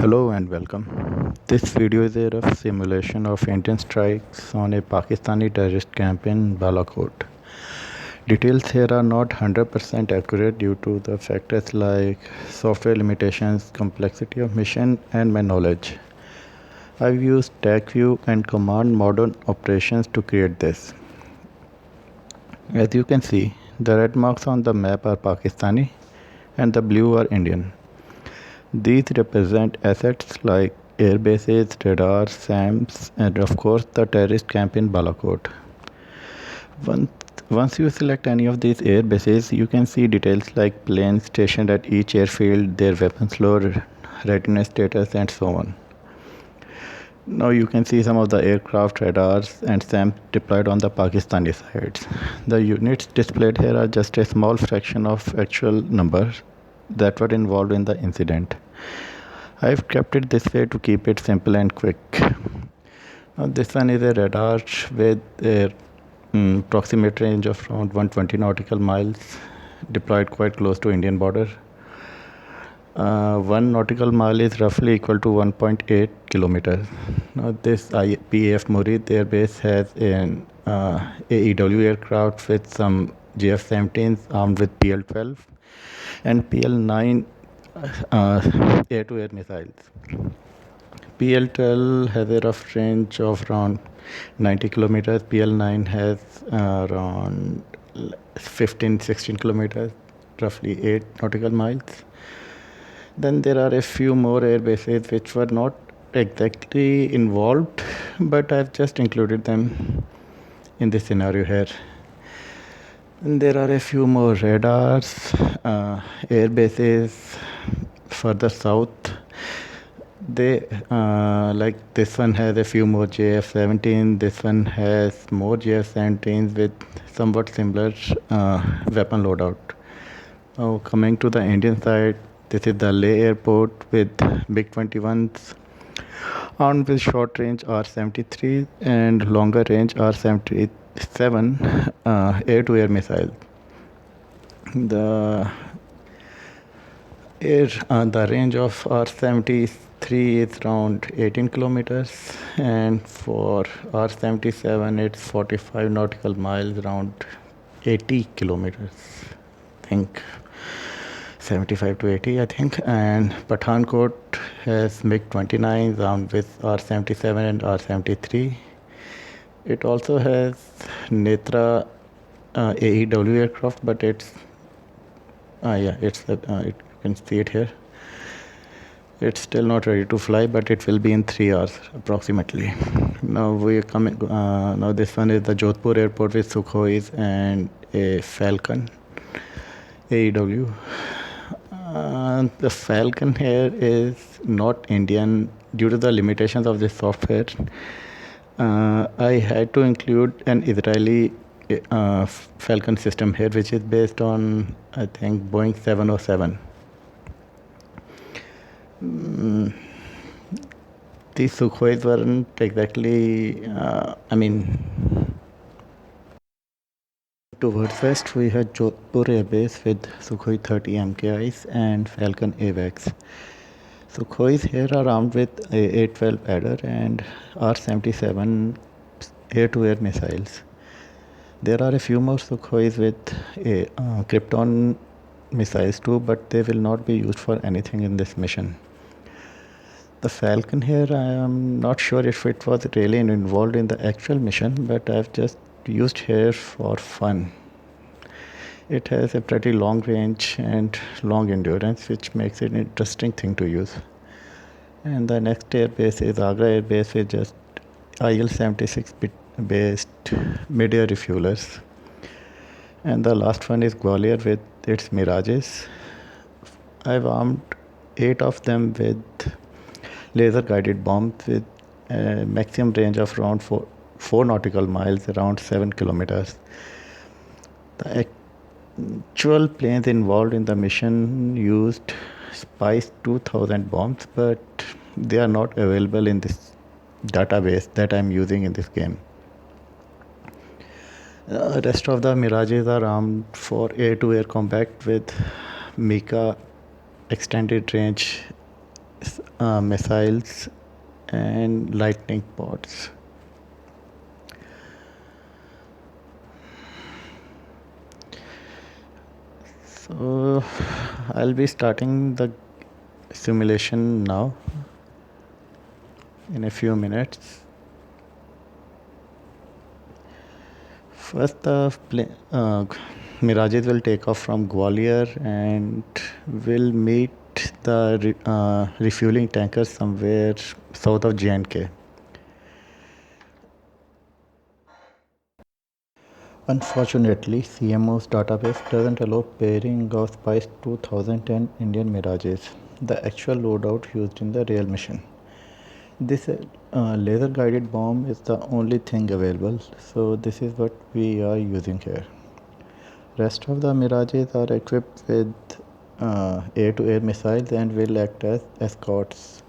Hello and welcome. This video is a rough simulation of Indian strikes on a Pakistani terrorist camp in Balakot. Details here are not 100% accurate due to the factors like software limitations, complexity of mission, and my knowledge. I've used TacView and command modern operations to create this. As you can see, the red marks on the map are Pakistani and the blue are Indian. These represent assets like airbases, radars, SAMs, and of course the terrorist camp in Balakot. Once you select any of these airbases, you can see details like planes stationed at each airfield, their weapons load, readiness status, and so on. Now you can see some of the aircraft, radars, and SAMs deployed on the Pakistani sides. The units displayed here are just a small fraction of actual numbers that were involved in the incident. I've kept it this way to keep it simple and quick. Now this one is a radar with a approximate range of around 120 nautical miles, deployed quite close to Indian border. 1 nautical mile is roughly equal to 1.8 kilometers. Now this PAF Murid Air Base has an AEW aircraft with some GF-17s armed with PL-12 and PL-9 air-to-air missiles. PL-12 has a rough range of around 90 kilometers. PL-9 has around 15-16 kilometers, roughly 8 nautical miles. Then there are a few more air bases which were not exactly involved, but I've just included them in this scenario here. And there are a few more radars, air bases further south. They like this one has a few more JF-17. This one has more JF-17s with somewhat similar weapon loadout. Now coming to the Indian side, this is the Leh airport with MiG-21s armed with short range R-73 and longer range R-77 air-to-air missiles. The range of R-73 is around 18 kilometers, and for R-77 it's 45 nautical miles, around 80 kilometers, I think 75 to 80 I think. And Pathankot has MiG-29 armed with R-77 and R-73. It also has Netra AEW aircraft, but it's you can see it here. It's still not ready to fly, but it will be in 3 hours approximately. Now we are coming. Now this one is the Jodhpur airport with Sukhois and a Falcon AEW. The Falcon here is not Indian due to the limitations of this software. I had to include an Israeli Falcon system here, which is based on, I think, Boeing 707. These Sukhois weren't exactly, towards west we had Jodhpur Air Base with Sukhoi 30 MKIs and Falcon AWACS. Sukhois here are armed with A12 Adder and R-77 air-to-air missiles. There are a few more Sukhois with Krypton missiles too, but they will not be used for anything in this mission. The Falcon here, I am not sure if it was really involved in the actual mission, but I've just used here for fun. It has a pretty long range and long endurance, which makes it an interesting thing to use. And the next air base is Agra Air Base with just IL-76 based mid-air refuelers. And the last one is Gwalior with its Mirages. I've armed 8 of them with laser guided bombs with a maximum range of around 4 nautical miles, around 7 kilometers. The actual planes involved in the mission used Spice 2000 bombs, but they are not available in this database that I'm using in this game. The rest of the Mirages are armed for air-to-air combat with Mika extended range missiles and lightning pods. So I'll be starting the simulation now in a few minutes. First, Mirages will take off from Gwalior and will meet the refueling tanker somewhere south of J&K. Unfortunately, CMO's database doesn't allow pairing of Spice 2010 Indian Mirages, the actual loadout used in the real mission. This laser guided bomb is the only thing available, so this is what we are using here. Rest of the Mirages are equipped with air-to-air missiles and will act as escorts.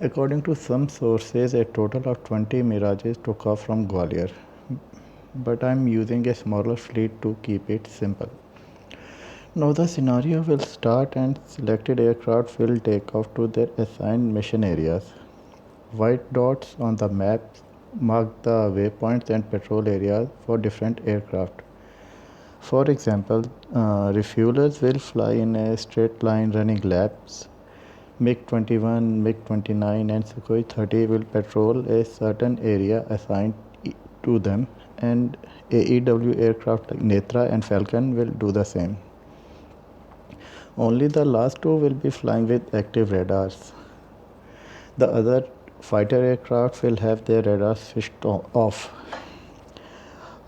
According to some sources, a total of 20 Mirages took off from Gwalior, but I'm using a smaller fleet to keep it simple. Now the scenario will start and selected aircraft will take off to their assigned mission areas. White dots on the map mark the waypoints and patrol areas for different aircraft. For example, refuelers will fly in a straight line running laps. MiG-21, MiG-29 and Sukhoi 30 will patrol a certain area assigned to them, and AEW aircraft like Netra and Falcon will do the same. Only the last two will be flying with active radars. The other fighter aircraft will have their radars switched off.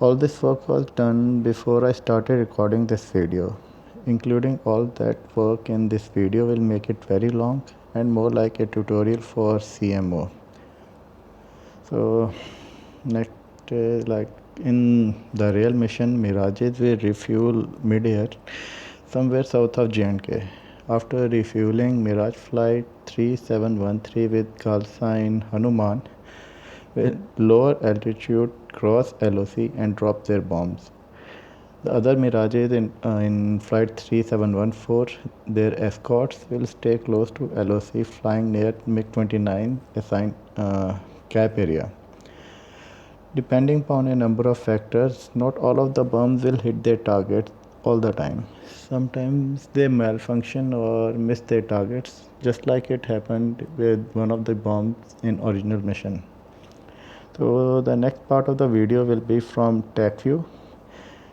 All this work was done before I started recording this video. Including all that work in this video will make it very long and more like a tutorial for CMO. So next, like in the real mission, Mirages will refuel mid-air somewhere south of J&K. After refueling, Mirage Flight 3713 with call sign Hanuman will lower altitude, cross LOC and drop their bombs. The other Mirages in Flight 3714, their escorts will stay close to LOC flying near MiG-29 assigned cap area. Depending upon a number of factors, not all of the bombs will hit their targets all the time. Sometimes they malfunction or miss their targets, just like it happened with one of the bombs in original mission. So the next part of the video will be from TacView.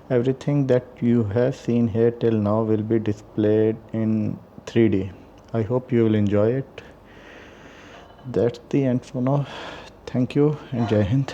Everything that you have seen here till now will be displayed in 3D. I hope you will enjoy it. That's the end for now. Thank you and Jai Hind.